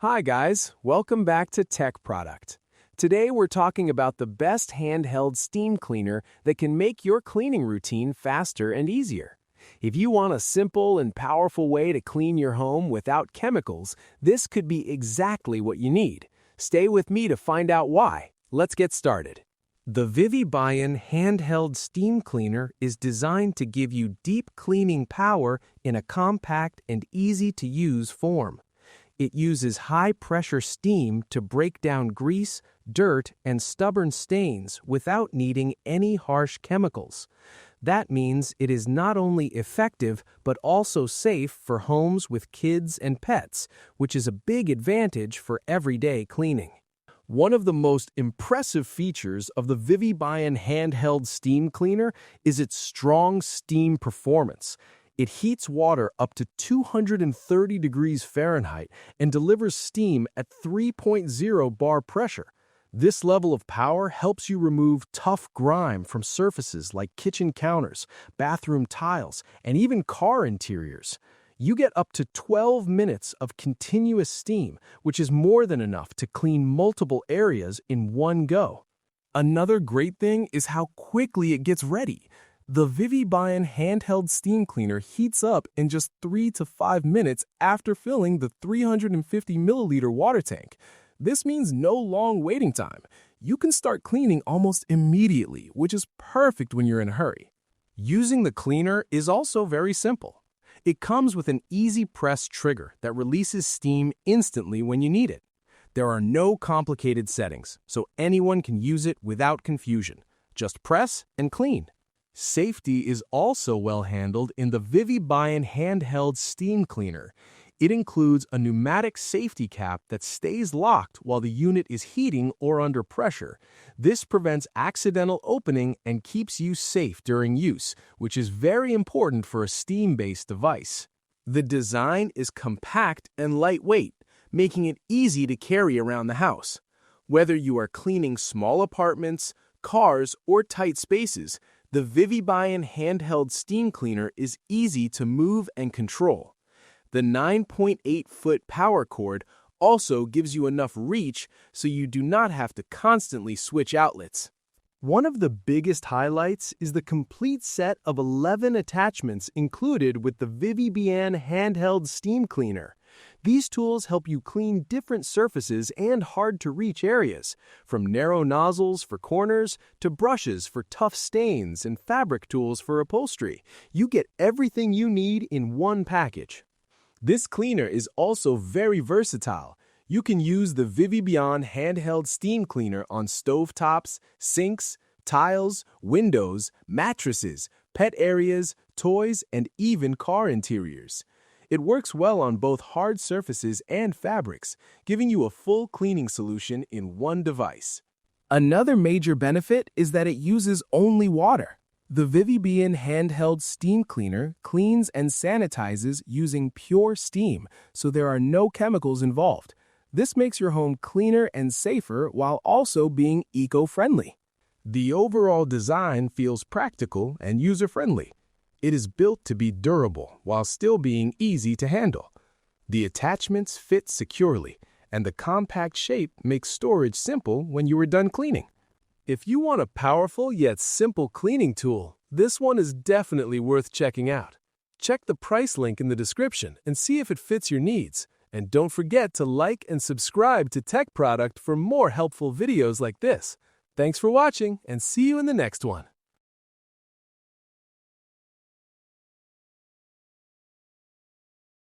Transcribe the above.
Hi guys, welcome back to Tech Product. Today we're talking about the best handheld steam cleaner that can make your cleaning routine faster and easier. If you want a simple and powerful way to clean your home without chemicals, this could be exactly what you need. Stay with me to find out why. Let's get started. The Vivibian Handheld Steam Cleaner is designed to give you deep cleaning power in a compact and easy-to-use form. It uses high-pressure steam to break down grease, dirt, and stubborn stains without needing any harsh chemicals. That means it is not only effective but also safe for homes with kids and pets, which is a big advantage for everyday cleaning. One of the most impressive features of the Vivibian Handheld Steam Cleaner is its strong steam performance. It heats water up to 230 degrees Fahrenheit and delivers steam at 3.0 bar pressure. This level of power helps you remove tough grime from surfaces like kitchen counters, bathroom tiles, and even car interiors. You get up to 12 minutes of continuous steam, which is more than enough to clean multiple areas in one go. Another great thing is how quickly it gets ready. The Vivibian Handheld Steam Cleaner heats up in just 3 to 5 minutes after filling the 350 milliliter water tank. This means no long waiting time. You can start cleaning almost immediately, which is perfect when you're in a hurry. Using the cleaner is also very simple. It comes with an easy press trigger that releases steam instantly when you need it. There are no complicated settings, so anyone can use it without confusion. Just press and clean. Safety is also well handled in the Vivibian Handheld Steam Cleaner. It includes a pneumatic safety cap that stays locked while the unit is heating or under pressure. This prevents accidental opening and keeps you safe during use, which is very important for a steam-based device. The design is compact and lightweight, making it easy to carry around the house. Whether you are cleaning small apartments, cars, or tight spaces, the Vivibian Handheld Steam Cleaner is easy to move and control. The 9.8-foot power cord also gives you enough reach so you do not have to constantly switch outlets. One of the biggest highlights is the complete set of 11 attachments included with the Vivibian Handheld Steam Cleaner. These tools help you clean different surfaces and hard-to-reach areas, from narrow nozzles for corners to brushes for tough stains and fabric tools for upholstery. You get everything you need in one package. This cleaner is also very versatile. You can use the Vivibian Handheld Steam Cleaner on stovetops, sinks, tiles, windows, mattresses, pet areas, toys, and even car interiors. It works well on both hard surfaces and fabrics, giving you a full cleaning solution in one device. Another major benefit is that it uses only water. The Vivibian Handheld Steam Cleaner cleans and sanitizes using pure steam, so there are no chemicals involved. This makes your home cleaner and safer while also being eco-friendly. The overall design feels practical and user-friendly. It is built to be durable while still being easy to handle. The attachments fit securely, and the compact shape makes storage simple when you are done cleaning. If you want a powerful yet simple cleaning tool, this one is definitely worth checking out. Check the price link in the description and see if it fits your needs. And don't forget to like and subscribe to Tech Product for more helpful videos like this. Thanks for watching, and see you in the next one.